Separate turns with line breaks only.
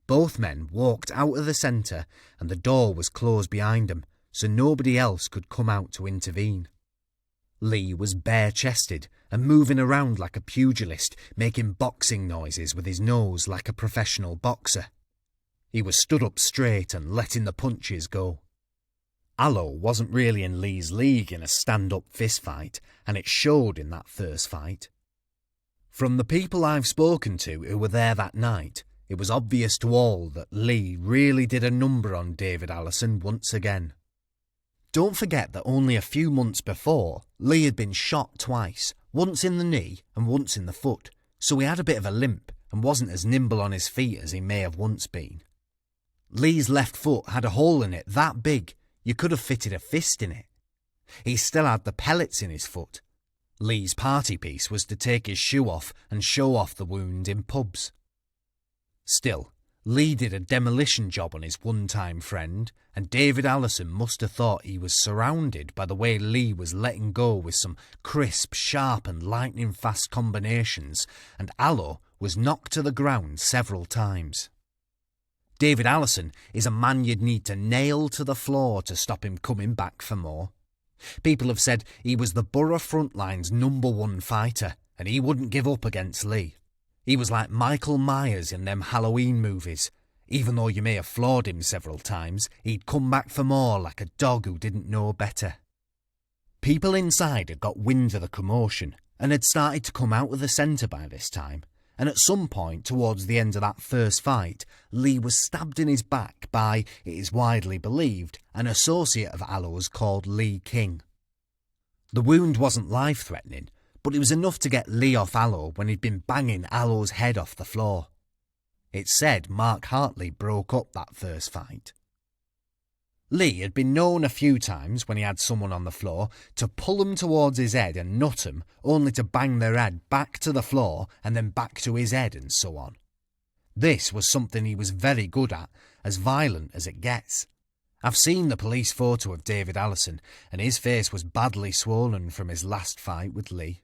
Both men walked out of the centre and the door was closed behind them, so nobody else could come out to intervene. Lee was bare-chested and moving around like a pugilist, making boxing noises with his nose like a professional boxer. He was stood up straight and letting the punches go. Aloe wasn't really in Lee's league in a stand-up fistfight, and it showed in that first fight. From the people I've spoken to who were there that night, it was obvious to all that Lee really did a number on David Allison once again. Don't forget that only a few months before, Lee had been shot twice, once in the knee and once in the foot, so he had a bit of a limp and wasn't as nimble on his feet as he may have once been. Lee's left foot had a hole in it that big, you could have fitted a fist in it. He still had the pellets in his foot. Lee's party piece was to take his shoe off and show off the wound in pubs. Still, Lee did a demolition job on his one-time friend, and David Allison must have thought he was surrounded by the way Lee was letting go with some crisp, sharp and lightning-fast combinations, and Aloe was knocked to the ground several times. David Allison is a man you'd need to nail to the floor to stop him coming back for more. People have said he was the Boro frontline's #1 fighter, and he wouldn't give up against Lee. He was like Michael Myers in them Halloween movies. Even though you may have floored him several times, he'd come back for more like a dog who didn't know better. People inside had got wind of the commotion and had started to come out of the centre by this time, and at some point towards the end of that first fight, Lee was stabbed in his back by, it is widely believed, an associate of Aloe's called Lee King. The wound wasn't life-threatening, but it was enough to get Lee off Aloe when he'd been banging Aloe's head off the floor. It's said Mark Hartley broke up that first fight. Lee had been known a few times when he had someone on the floor to pull them towards his head and nut them, only to bang their head back to the floor and then back to his head and so on. This was something he was very good at, as violent as it gets. I've seen the police photo of David Allison, and his face was badly swollen from his last fight with Lee.